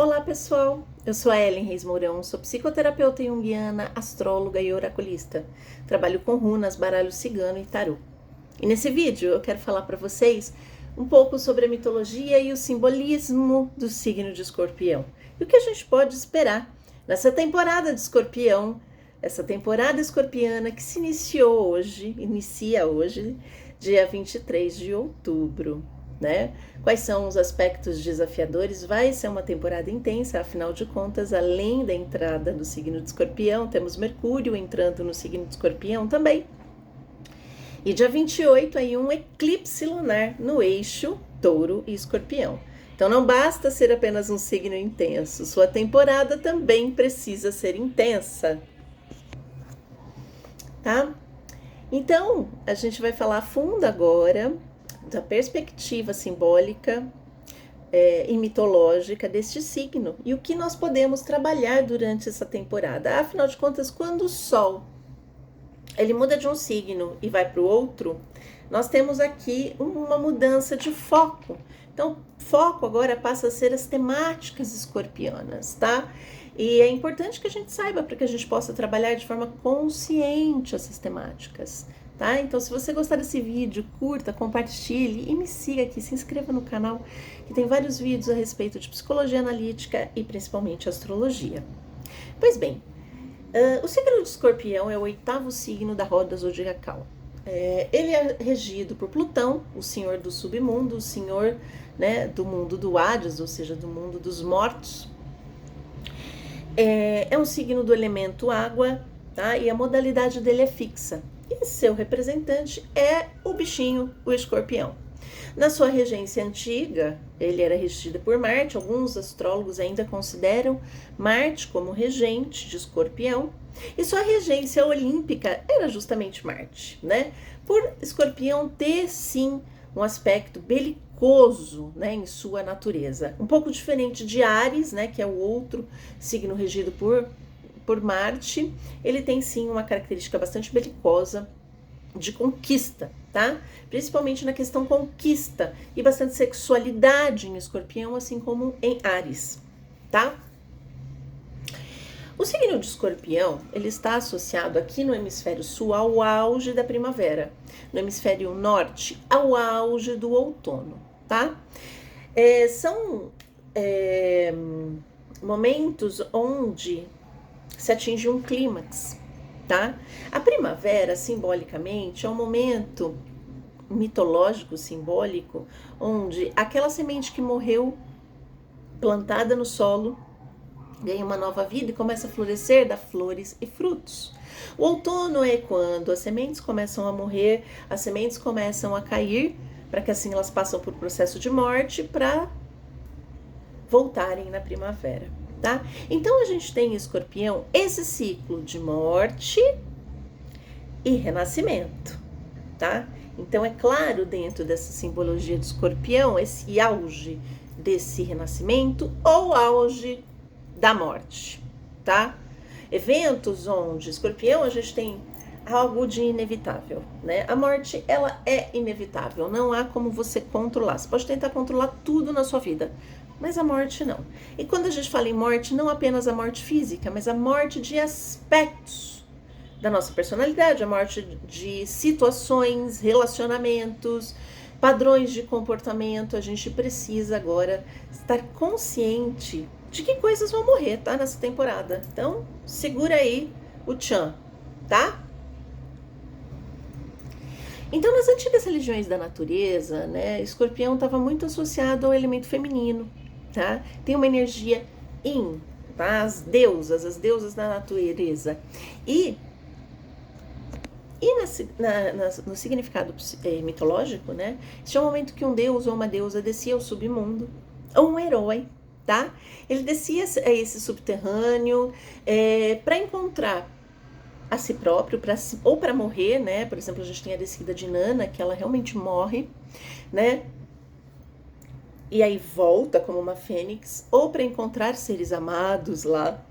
Olá pessoal, eu sou a Ellen Reis Mourão, sou psicoterapeuta junguiana, astróloga e oraculista. Trabalho com runas, baralho cigano e tarô. E nesse vídeo eu quero falar para vocês um pouco sobre a mitologia e o simbolismo do signo de Escorpião. E o que a gente pode esperar nessa temporada de Escorpião, essa temporada escorpiana que se inicia hoje, dia 23 de outubro. Né? Quais são os aspectos desafiadores? Vai ser uma temporada intensa, afinal de contas, além da entrada no signo de Escorpião, temos Mercúrio entrando no signo de Escorpião também. E dia 28 aí um eclipse lunar no eixo Touro e Escorpião. Então não basta ser apenas um signo intenso, sua temporada também precisa ser intensa, tá? Então, a gente vai falar a fundo agora da perspectiva simbólica e mitológica deste signo e o que nós podemos trabalhar durante essa temporada. Afinal de contas, quando o Sol ele muda de um signo e vai para o outro, nós temos aqui uma mudança de foco. Então, foco agora passa a ser as temáticas escorpianas, tá? E é importante que a gente saiba para que a gente possa trabalhar de forma consciente essas temáticas. Tá? Então, se você gostar desse vídeo, curta, compartilhe e me siga aqui, se inscreva no canal, que tem vários vídeos a respeito de psicologia analítica e principalmente astrologia. Pois bem, o signo de Escorpião é o 8º signo da roda zodiacal. Ele é regido por Plutão, o senhor do submundo, o senhor, né, do mundo do Hades, ou seja, do mundo dos mortos. É um signo do elemento água, tá? E a modalidade dele é fixa. E seu representante é o bichinho, o escorpião. Na sua regência antiga, ele era regido por Marte. Alguns astrólogos ainda consideram Marte como regente de Escorpião. E sua regência olímpica era justamente Marte, né? Por Escorpião ter, sim, um aspecto belicoso, né, em sua natureza. Um pouco diferente de Áries, né, que é o outro signo regido por Marte. Ele tem sim uma característica bastante belicosa de conquista, tá? Principalmente na questão conquista e bastante sexualidade em Escorpião, assim como em Áries, tá? O signo de Escorpião, ele está associado aqui no hemisfério sul ao auge da primavera, no hemisfério norte ao auge do outono, tá? São momentos onde se atinge um clímax, tá? A primavera, simbolicamente, é um momento mitológico, simbólico, onde aquela semente que morreu, plantada no solo, ganha uma nova vida e começa a florescer, dá flores e frutos. O outono é quando as sementes começam a morrer, as sementes começam a cair, para que assim elas passam por processo de morte, para voltarem na primavera. Tá? Então a gente tem em Escorpião esse ciclo de morte e renascimento, tá? Então é claro, dentro dessa simbologia de Escorpião, esse auge desse renascimento ou auge da morte, tá? Eventos onde Escorpião a gente tem algo de inevitável, né? A morte, ela é inevitável, não há como você controlar. Você pode tentar controlar tudo na sua vida, mas a morte não. E quando a gente fala em morte, não apenas a morte física, mas a morte de aspectos da nossa personalidade, a morte de situações, relacionamentos, padrões de comportamento. A gente precisa agora estar consciente de que coisas vão morrer, tá? Nessa temporada. Então, segura aí o tchan, tá? Então, nas antigas religiões da natureza, né, Escorpião estava muito associado ao elemento feminino, tá? Tem uma energia yin, tá? As deusas da natureza. E no significado mitológico, né, esse é o momento que um deus ou uma deusa descia ao submundo, ou um herói, tá? Ele descia a esse subterrâneo para encontrar a si próprio, ou para morrer, né? Por exemplo, a gente tem a descida de Nana, que ela realmente morre, né? E aí volta como uma fênix, ou para encontrar seres amados lá,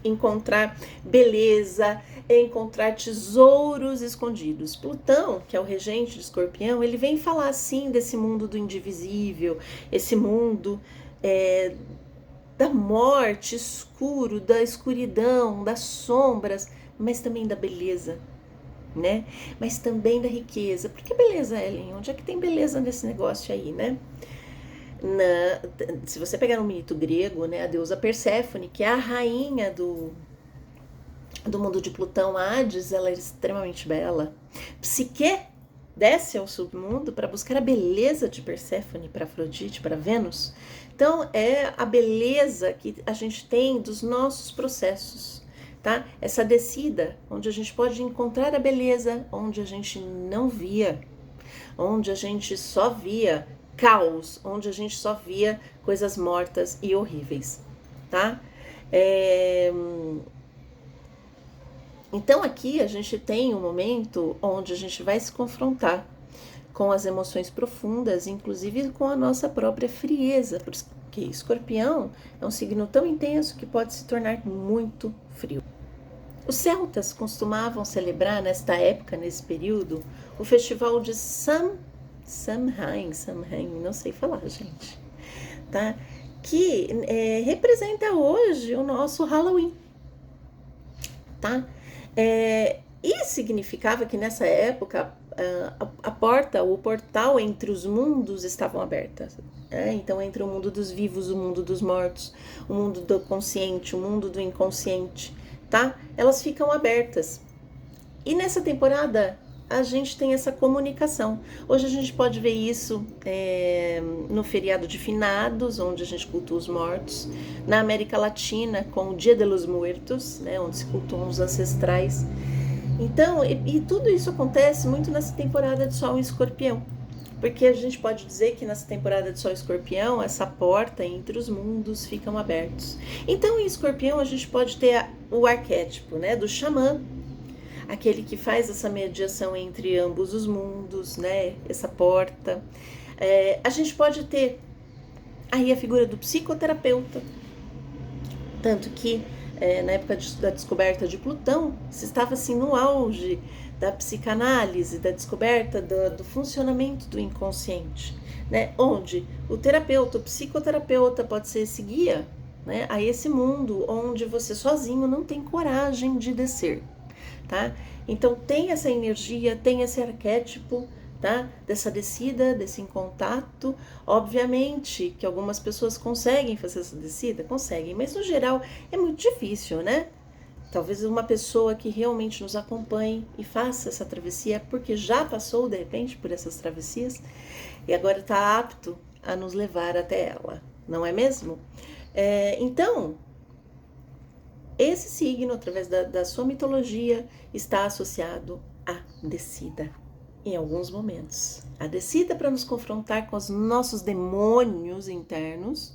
encontrar beleza, encontrar tesouros escondidos. Plutão, que é o regente de Escorpião, ele vem falar assim desse mundo do indivisível, esse mundo da morte, escuro, da escuridão, das sombras, mas também da beleza, né? Mas também da riqueza. Por que beleza, Ellen? Onde é que tem beleza nesse negócio aí, né? Se você pegar no mito grego, né, a deusa Perséfone, que é a rainha do mundo de Plutão, Hades, ela era extremamente bela. Psique desce ao submundo para buscar a beleza de Perséfone para Afrodite, para Vênus. Então é a beleza que a gente tem dos nossos processos, tá? Essa descida, onde a gente pode encontrar a beleza onde a gente não via, onde a gente só via caos, onde a gente só via coisas mortas e horríveis, tá? Então aqui a gente tem um momento onde a gente vai se confrontar com as emoções profundas, inclusive com a nossa própria frieza, porque Escorpião é um signo tão intenso que pode se tornar muito frio. Os celtas costumavam celebrar nesta época, nesse período, o festival de Samhain, não sei falar, gente, tá? Que representa hoje o nosso Halloween, tá? E significava que nessa época a porta, o portal entre os mundos estavam abertas. Então, entre o mundo dos vivos, o mundo dos mortos, o mundo do consciente, o mundo do inconsciente, tá? Elas ficam abertas. E nessa temporada a gente tem essa comunicação. Hoje a gente pode ver isso no feriado de finados, onde a gente cultua os mortos. Na América Latina, com o Dia de los Muertos, né, onde se cultuam os ancestrais. Então, e tudo isso acontece muito nessa temporada de Sol em Escorpião. Porque a gente pode dizer que nessa temporada de Sol em Escorpião, essa porta entre os mundos ficam abertos. Então, em Escorpião, a gente pode ter o arquétipo, né, do xamã, aquele que faz essa mediação entre ambos os mundos, né? Essa porta. A gente pode ter aí a figura do psicoterapeuta, tanto que na época da descoberta de Plutão, se estava assim no auge da psicanálise, da descoberta do funcionamento do inconsciente, né? Onde o terapeuta, o psicoterapeuta pode ser esse guia, né? A esse mundo onde você sozinho não tem coragem de descer. Tá? Então tem essa energia, tem esse arquétipo, tá? Dessa descida, desse contato. Obviamente que algumas pessoas conseguem fazer essa descida, conseguem, mas no geral é muito difícil, né? Talvez uma pessoa que realmente nos acompanhe e faça essa travessia, porque já passou de repente por essas travessias e agora está apto a nos levar até ela, não é mesmo? Então, esse signo, através da sua mitologia, está associado à descida, em alguns momentos. A descida para nos confrontar com os nossos demônios internos,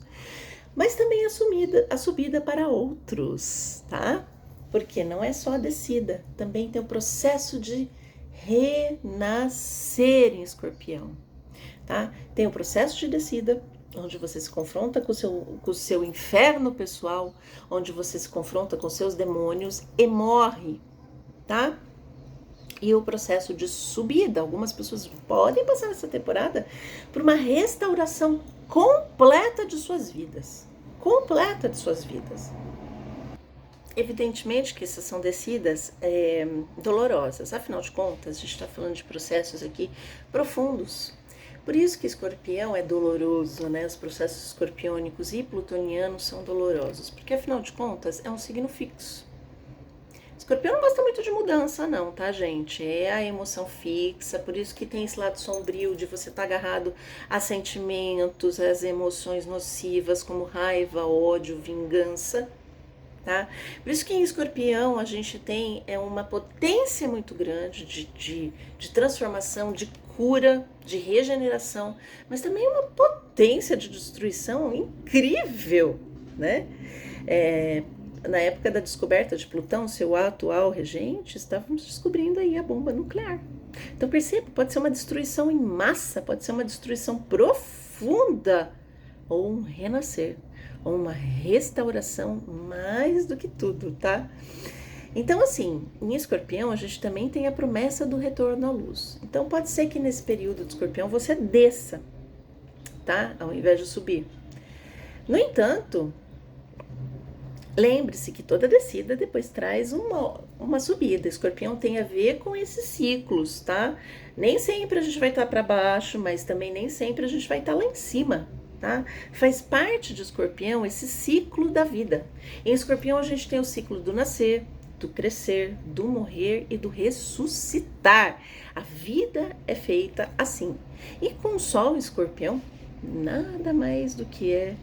mas também a subida para outros, tá? Porque não é só a descida, também tem o processo de renascer em Escorpião, tá? Tem o processo de descida, onde você se confronta com o seu inferno pessoal, onde você se confronta com seus demônios e morre, tá? E o processo de subida, algumas pessoas podem passar essa temporada por uma restauração completa de suas vidas. Completa de suas vidas. Evidentemente que essas são descidas dolorosas, afinal de contas, a gente está falando de processos aqui profundos. Por isso que Escorpião é doloroso, né? Os processos escorpiônicos e plutonianos são dolorosos, porque afinal de contas é um signo fixo. Escorpião não gosta muito de mudança não, tá, gente? É a emoção fixa, por isso que tem esse lado sombrio de você estar agarrado a sentimentos, às emoções nocivas como raiva, ódio, vingança, tá? Por isso que em Escorpião a gente tem uma potência muito grande de transformação, de cura, de regeneração, mas também uma potência de destruição incrível, né? Na época da descoberta de Plutão, seu atual regente, estávamos descobrindo aí a bomba nuclear. Então perceba, pode ser uma destruição em massa, pode ser uma destruição profunda, ou um renascer, ou uma restauração mais do que tudo, tá? Então assim, em Escorpião a gente também tem a promessa do retorno à luz. Então pode ser que nesse período de Escorpião você desça, tá? Ao invés de subir. No entanto, lembre-se que toda descida depois traz uma subida. Escorpião tem a ver com esses ciclos, tá? Nem sempre a gente vai estar para baixo, mas também nem sempre a gente vai estar lá em cima, tá? Faz parte de Escorpião esse ciclo da vida. Em Escorpião a gente tem o ciclo do nascer, do crescer, do morrer e do ressuscitar. A vida é feita assim. E com o Sol em Escorpião, nada mais do que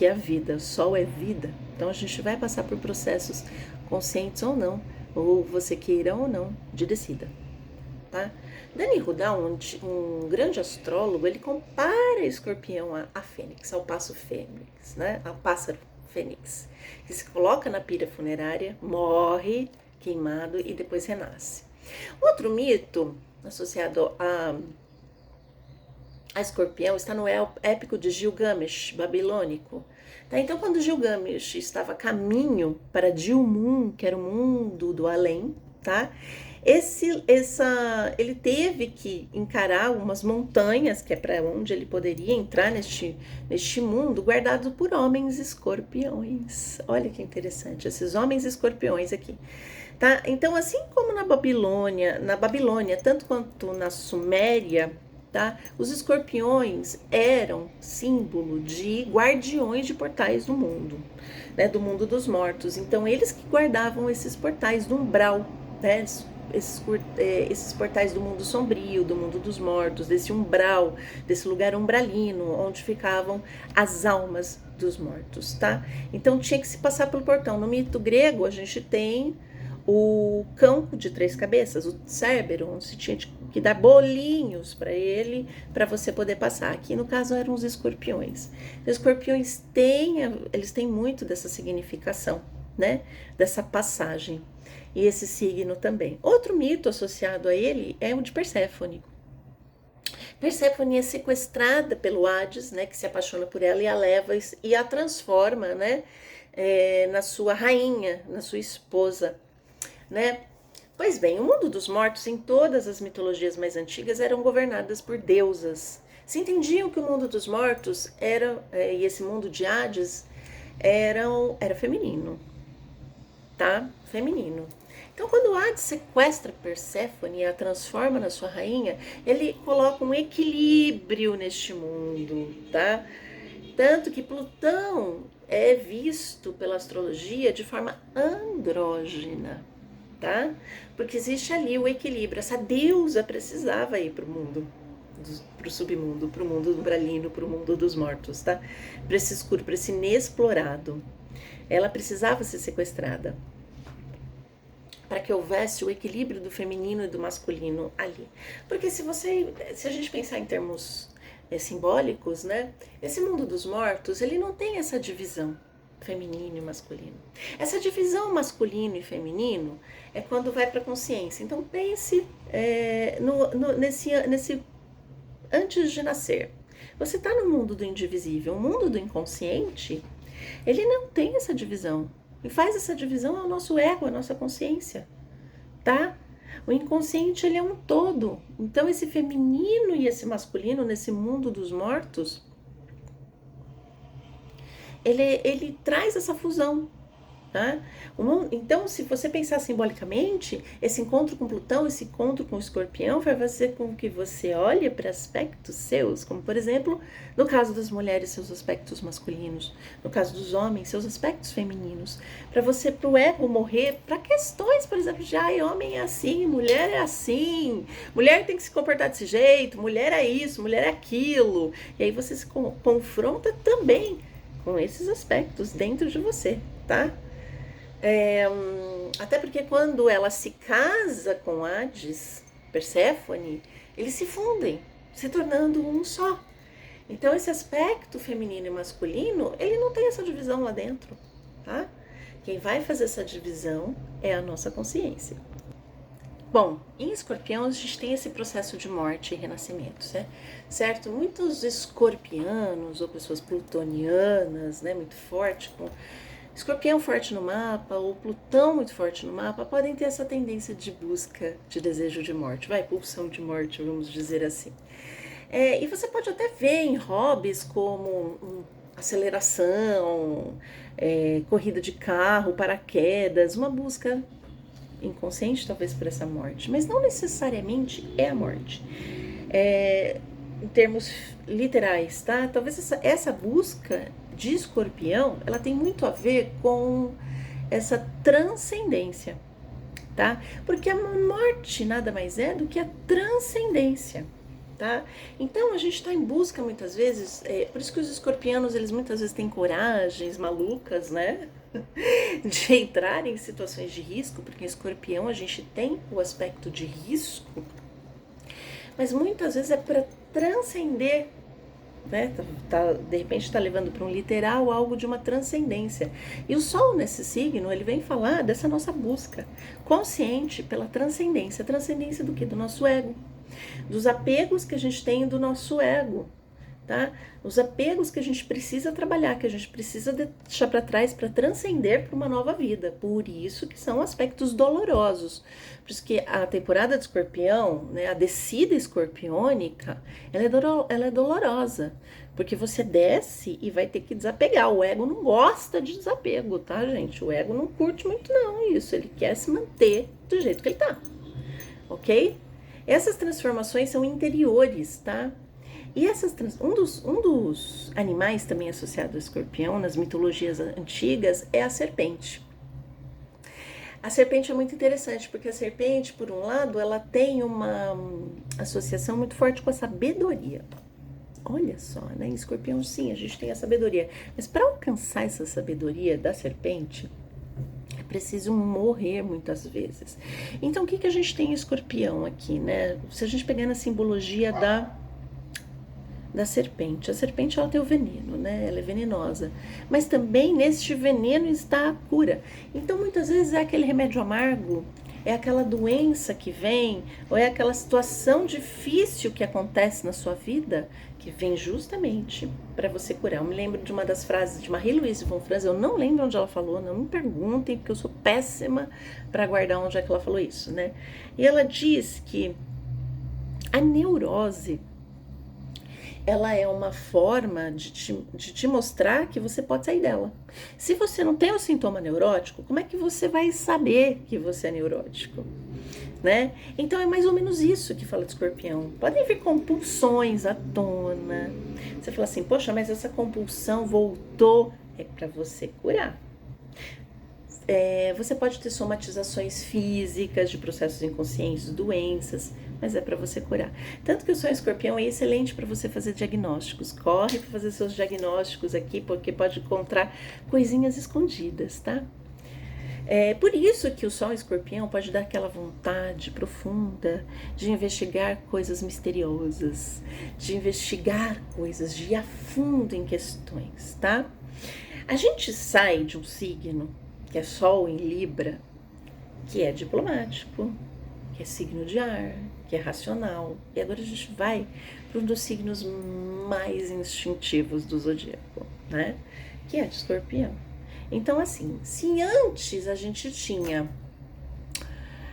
a vida. O Sol é vida. Então a gente vai passar por processos conscientes ou não, ou você queira ou não, de descida, tá? Dani Rudal, um grande astrólogo, ele compara Escorpião a Fênix, ao passo Fênix, né? Ao pássaro Fênix, que se coloca na pira funerária, morre queimado e depois renasce. Outro mito associado a Escorpião está no épico de Gilgamesh, babilônico. Tá? Então, quando Gilgamesh estava a caminho para Dilmun, que era o mundo do além, tá? Ele teve que encarar umas montanhas, que é para onde ele poderia entrar neste mundo, guardado por homens escorpiões. Olha que interessante, esses homens escorpiões aqui. Tá? Então, assim como na Babilônia, tanto quanto na Suméria, tá? Os escorpiões eram símbolo de guardiões de portais do mundo, né? Do mundo dos mortos. Então, eles que guardavam esses portais do umbral, né? Esses portais do mundo sombrio, do mundo dos mortos, desse umbral, desse lugar umbralino, onde ficavam as almas dos mortos, tá? Então, tinha que se passar pelo portão. No mito grego, a gente tem o cão de 3 cabeças, o Cérbero, onde se tinha que dar bolinhos para ele, para você poder passar. Aqui, no caso, eram os escorpiões. Os escorpiões eles têm muito dessa significação, né? Dessa passagem. E esse signo também. Outro mito associado a ele é o de Perséfone. Perséfone é sequestrada pelo Hades, né? Que se apaixona por ela e a leva e a transforma, né? Na sua rainha, na sua esposa, né? Pois bem, o mundo dos mortos em todas as mitologias mais antigas eram governadas por deusas. Se entendiam que o mundo dos mortos e esse mundo de Hades era feminino, tá? Feminino. Então, quando Hades sequestra Perséfone e a transforma na sua rainha, ele coloca um equilíbrio neste mundo, tá? Tanto que Plutão é visto pela astrologia de forma andrógina, tá? Porque existe ali o equilíbrio. Essa deusa precisava ir para o mundo, para o submundo, para o mundo do umbralino, para o mundo dos mortos, tá? Para esse escuro, para esse inexplorado. Ela precisava ser sequestrada para que houvesse o equilíbrio do feminino e do masculino ali. Porque se a gente pensar em termos simbólicos, né? Esse mundo dos mortos, ele não tem essa divisão feminino e masculino. Essa divisão masculino e feminino é quando vai para a consciência. Então pense nesse antes de nascer. Você está no mundo do indivisível. O mundo do inconsciente, ele não tem essa divisão. E faz essa divisão é o nosso ego, a nossa consciência, tá? O inconsciente, ele é um todo. Então, esse feminino e esse masculino nesse mundo dos mortos, ele traz essa fusão, tá? Então, se você pensar simbolicamente, esse encontro com Plutão, esse encontro com o Escorpião vai fazer com que você olhe para aspectos seus, como por exemplo, no caso das mulheres, seus aspectos masculinos, no caso dos homens, seus aspectos femininos, para o ego morrer, para questões, por exemplo, de homem é assim, mulher é assim, mulher tem que se comportar desse jeito, mulher é isso, mulher é aquilo, e aí você se confronta também com esses aspectos dentro de você, tá? Até porque quando ela se casa com Hades, Perséfone, eles se fundem, se tornando um só. Então esse aspecto feminino e masculino, ele não tem essa divisão lá dentro, tá? Quem vai fazer essa divisão é a nossa consciência. Bom, em Escorpião a gente tem esse processo de morte e renascimento, certo? Muitos escorpianos ou pessoas plutonianas, né, muito forte, com Escorpião forte no mapa, ou Plutão muito forte no mapa, podem ter essa tendência de busca, de desejo de morte, pulsão de morte, vamos dizer assim. E você pode até ver em hobbies como aceleração, corrida de carro, paraquedas, uma busca inconsciente talvez por essa morte, mas não necessariamente é a morte. Em termos literais, tá? Talvez essa busca de Escorpião, ela tem muito a ver com essa transcendência, tá? Porque a morte nada mais é do que a transcendência, tá? Então a gente está em busca muitas vezes, por isso que os escorpianos, eles muitas vezes têm coragens malucas, né? De entrar em situações de risco, porque em escorpião a gente tem o aspecto de risco, mas muitas vezes é para transcender, né? De repente está levando para um literal algo de uma transcendência. E o Sol nesse signo, ele vem falar dessa nossa busca consciente pela transcendência. Transcendência do quê? Do nosso ego. Dos apegos que a gente tem do nosso ego, tá? Os apegos que a gente precisa trabalhar, que a gente precisa deixar para trás para transcender para uma nova vida. Por isso que são aspectos dolorosos. Por isso que a temporada de Escorpião, né, a descida escorpiônica, ela é dolorosa. Porque você desce e vai ter que desapegar. O ego não gosta de desapego, tá, gente? O ego não curte muito não isso. Ele quer se manter do jeito que ele tá. Ok? Essas transformações são interiores, tá? E um dos animais também associado ao escorpião nas mitologias antigas é a serpente. A serpente é muito interessante, porque a serpente, por um lado, ela tem uma associação muito forte com a sabedoria. Olha só, né? Em escorpião, sim, a gente tem a sabedoria. Mas para alcançar essa sabedoria da serpente, é preciso morrer muitas vezes. Então, o que a gente tem em escorpião aqui, né? Se a gente pegar na simbologia da serpente. A serpente, ela tem o veneno, né? Ela é venenosa. Mas também neste veneno está a cura. Então, muitas vezes é aquele remédio amargo, é aquela doença que vem, ou é aquela situação difícil que acontece na sua vida, que vem justamente para você curar. Eu me lembro de uma das frases de Marie-Louise von Franz, eu não lembro onde ela falou, não me perguntem, porque eu sou péssima para guardar onde é que ela falou isso, né? E ela diz que a neurose, ela é uma forma de te mostrar que você pode sair dela. Se você não tem o sintoma neurótico, como é que você vai saber que você é neurótico? Né? Então é mais ou menos isso que fala de escorpião. Podem vir compulsões à tona. Você fala assim, poxa, mas essa compulsão voltou. É para você curar. Você pode ter somatizações físicas de processos inconscientes, doenças, mas é para você curar. Tanto que o Sol Escorpião é excelente para você fazer diagnósticos. Corre para fazer seus diagnósticos aqui, porque pode encontrar coisinhas escondidas, tá? Por isso que o Sol Escorpião pode dar aquela vontade profunda de investigar coisas misteriosas, de investigar coisas, de ir a fundo em questões, tá? A gente sai de um signo que é Sol em Libra, que é diplomático, que é signo de ar, que é racional. E agora a gente vai para um dos signos mais instintivos do zodíaco, né? Que é de Escorpião. Então, assim, se antes a gente tinha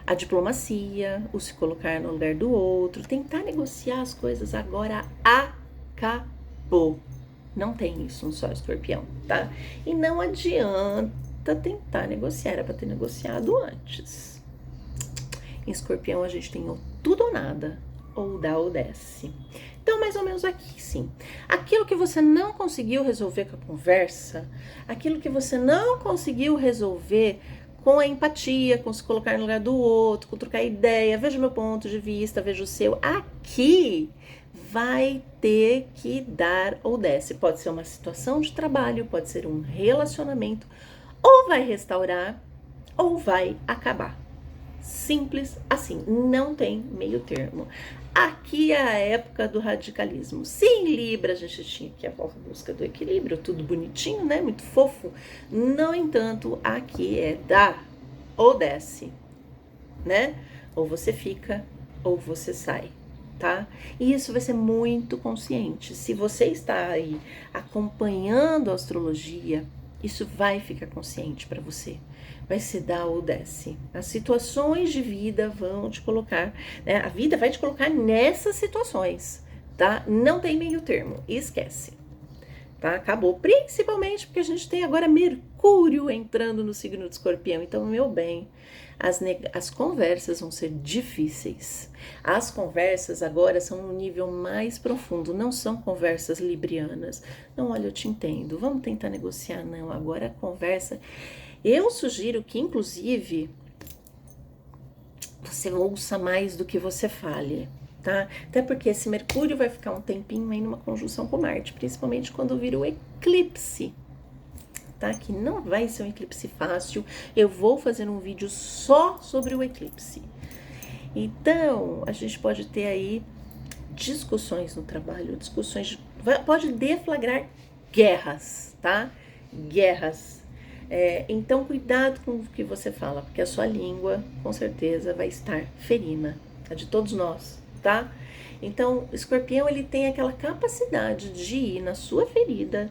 a diplomacia, o se colocar no lugar do outro, tentar negociar as coisas, agora acabou. Não tem isso no Sol Escorpião, tá? E não adianta tentar negociar, era para ter negociado antes. Em Escorpião a gente tem ou tudo ou nada, ou dá ou desce. Então, mais ou menos aqui, sim. Aquilo que você não conseguiu resolver com a conversa, aquilo que você não conseguiu resolver com a empatia, com se colocar no lugar do outro, com trocar ideia, veja o meu ponto de vista, veja o seu, aqui vai ter que dar ou desce. Pode ser uma situação de trabalho, pode ser um relacionamento, ou vai restaurar, ou vai acabar. Simples assim, não tem meio termo. Aqui é a época do radicalismo. Se em Libra a gente tinha aqui a busca do equilíbrio, tudo bonitinho, né? Muito fofo. No entanto, aqui é dá ou desce, né? Ou você fica, ou você sai, tá? E isso vai ser muito consciente. Se você está aí acompanhando a astrologia, isso vai ficar consciente para você. Vai se dar ou desce. As situações de vida vão te colocar, né? A vida vai te colocar nessas situações, tá? Não tem meio termo, esquece, tá? Acabou. Principalmente porque a gente tem agora Mercúrio entrando no signo de Escorpião. Então, meu bem, as conversas vão ser difíceis. As conversas agora são no nível mais profundo, não são conversas librianas. Não, olha, eu te entendo, vamos tentar negociar. Não, agora a conversa... Eu sugiro que, inclusive, você ouça mais do que você fale, tá? Até porque esse Mercúrio vai ficar um tempinho aí numa conjunção com Marte, principalmente quando vir o eclipse, tá? Que não vai ser um eclipse fácil. Eu vou fazer um vídeo só sobre o eclipse. Então, a gente pode ter aí discussões no trabalho, pode deflagrar guerras, tá? Guerras. Então, cuidado com o que você fala, porque a sua língua, com certeza, vai estar ferina, a de todos nós, tá? Então, o Escorpião, ele tem aquela capacidade de ir na sua ferida,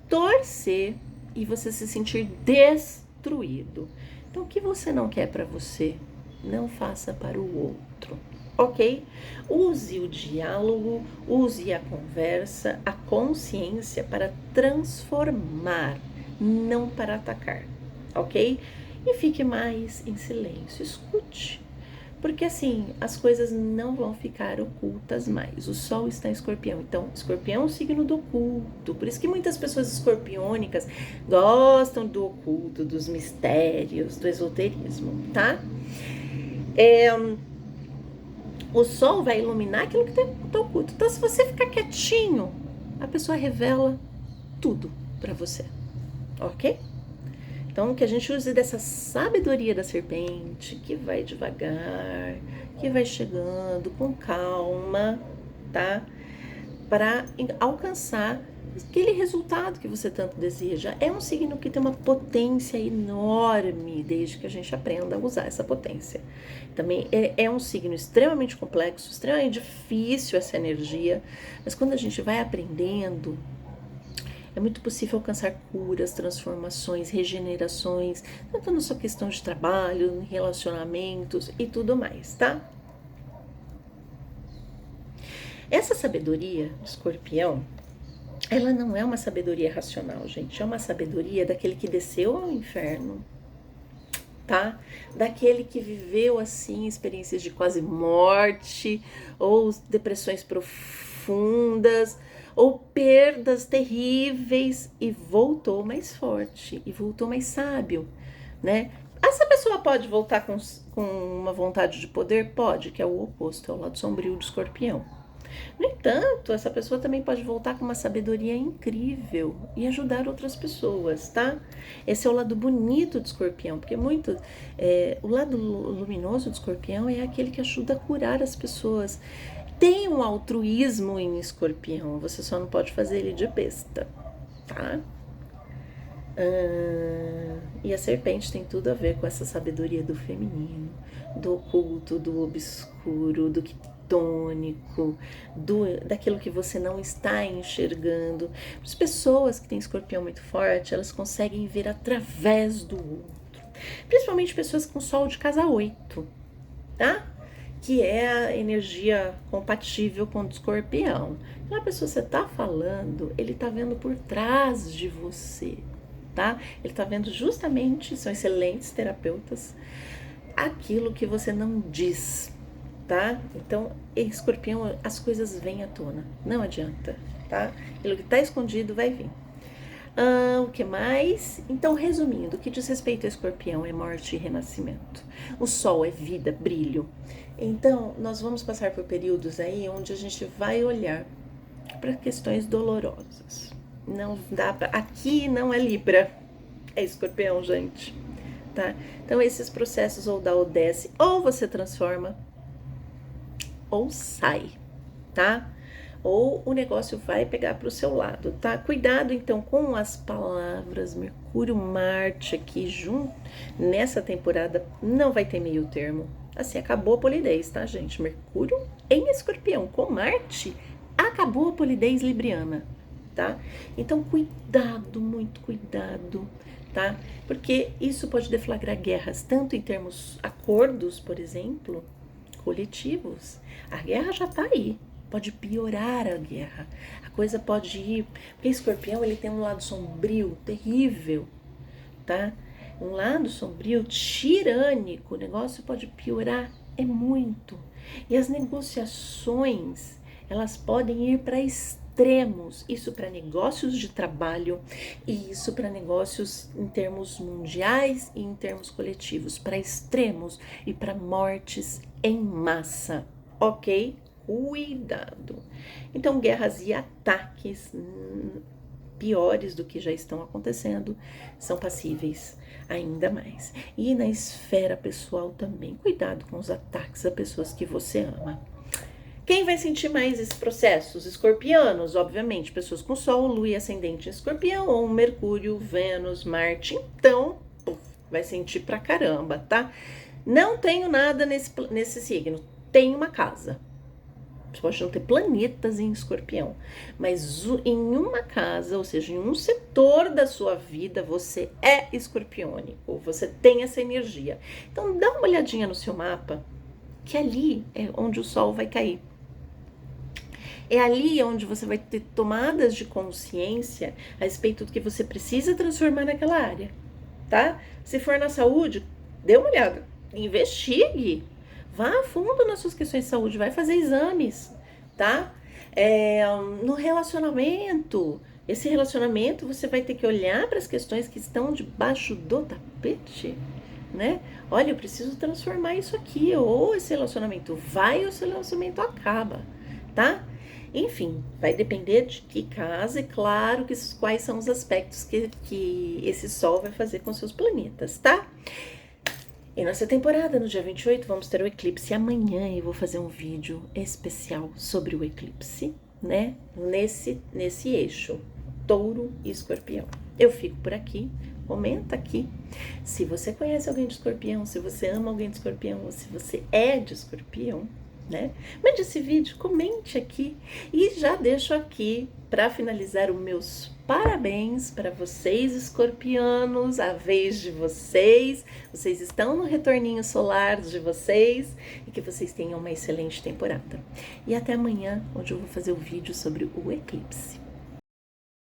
torcer e você se sentir destruído. Então, o que você não quer para você, não faça para o outro, ok? Use o diálogo, use a conversa, a consciência para transformar, não para atacar, ok? E fique mais em silêncio, escute. Porque assim, as coisas não vão ficar ocultas mais. O Sol está em Escorpião, então Escorpião é um signo do oculto. Por isso que muitas pessoas escorpiônicas gostam do oculto, dos mistérios, do esoterismo, tá? O Sol vai iluminar aquilo que está oculto. Então, se você ficar quietinho, a pessoa revela tudo para você, ok? Então, que a gente use dessa sabedoria da serpente, que vai devagar, que vai chegando com calma, tá? Para alcançar aquele resultado que você tanto deseja. É um signo que tem uma potência enorme, desde que a gente aprenda a usar essa potência. Também é um signo extremamente complexo, extremamente difícil essa energia, mas quando a gente vai aprendendo, é muito possível alcançar curas, transformações, regenerações, tanto na sua questão de trabalho, relacionamentos e tudo mais, tá? Essa sabedoria de Escorpião, ela não é uma sabedoria racional, gente. É uma sabedoria daquele que desceu ao inferno, tá? Daquele que viveu, assim, experiências de quase morte, ou depressões profundas, ou perdas terríveis, e voltou mais forte, e voltou mais sábio, né? Essa pessoa pode voltar com uma vontade de poder? Pode, que é o oposto, é o lado sombrio do Escorpião. No entanto, essa pessoa também pode voltar com uma sabedoria incrível e ajudar outras pessoas, tá? Esse é o lado bonito do Escorpião, porque o lado luminoso do Escorpião é aquele que ajuda a curar as pessoas. Tem um altruísmo em Escorpião, você só não pode fazer ele de besta, tá? E a serpente tem tudo a ver com essa sabedoria do feminino, do oculto, do obscuro, do quitônico, daquilo que você não está enxergando. As pessoas que têm Escorpião muito forte, elas conseguem ver através do outro. Principalmente pessoas com Sol de casa 8, tá? Que é a energia compatível com o Escorpião. Aquela pessoa que você está falando, ele está vendo por trás de você, tá? Ele está vendo justamente, são excelentes terapeutas, aquilo que você não diz, tá? Então, em Escorpião, as coisas vêm à tona, não adianta, tá? Aquilo que está escondido vai vir. O que mais? Então, resumindo, o que diz respeito a Escorpião é morte e renascimento. O Sol é vida, brilho. Então, nós vamos passar por períodos aí onde a gente vai olhar para questões dolorosas. Não dá pra... Aqui não é Libra, é Escorpião, gente, tá? Então, esses processos ou dá ou desce, ou você transforma, ou sai, tá? Ou o negócio vai pegar para o seu lado, tá? Cuidado, então, com as palavras. Mercúrio, Marte aqui junto, nessa temporada, não vai ter meio termo. Assim, acabou a polidez, tá, gente? Mercúrio em Escorpião com Marte, acabou a polidez libriana, tá? Então, cuidado, muito cuidado, tá? Porque isso pode deflagrar guerras, tanto em termos acordos, por exemplo, coletivos. A guerra já tá aí, pode piorar a guerra. A coisa pode ir... Porque Escorpião, ele tem um lado sombrio, terrível, tá? Um lado sombrio, tirânico. O negócio pode piorar muito. E as negociações, elas podem ir para extremos. Isso para negócios de trabalho e isso para negócios em termos mundiais e em termos coletivos. Para extremos e para mortes em massa, ok? Cuidado. Então, guerras e ataques piores do que já estão acontecendo são passíveis ainda mais. E na esfera pessoal também, cuidado com os ataques a pessoas que você ama. Quem vai sentir mais esse processo? Os escorpianos, obviamente, pessoas com Sol, Lua e Ascendente em Escorpião, ou Mercúrio, Vênus, Marte. Então, vai sentir pra caramba, tá? Não tenho nada nesse signo, tem uma casa. Você pode não ter planetas em Escorpião, mas em uma casa, ou seja, em um setor da sua vida, você é escorpiônico, você tem essa energia. Então, dá uma olhadinha no seu mapa, que ali é onde o Sol vai cair. É ali onde você vai ter tomadas de consciência a respeito do que você precisa transformar naquela área, tá? Se for na saúde, dê uma olhada, investigue. Vá a fundo nas suas questões de saúde, vai fazer exames, tá? No relacionamento, esse relacionamento você vai ter que olhar para as questões que estão debaixo do tapete, né? Olha, eu preciso transformar isso aqui, ou esse relacionamento vai ou esse relacionamento acaba, tá? Enfim, vai depender de que casa e claro que quais são os aspectos que esse Sol vai fazer com seus planetas, tá? Em nossa temporada, no dia 28, vamos ter o eclipse. Amanhã eu vou fazer um vídeo especial sobre o eclipse, né? Nesse eixo, Touro e Escorpião. Eu fico por aqui, comenta aqui. Se você conhece alguém de Escorpião, se você ama alguém de Escorpião, ou se você é de Escorpião, né? Mande esse vídeo, comente aqui. E já deixo aqui, para finalizar, os meus parabéns para vocês, escorpianos, a vez de vocês. Vocês estão no retorninho solar de vocês e que vocês tenham uma excelente temporada. E até amanhã, onde eu vou fazer o vídeo sobre o eclipse.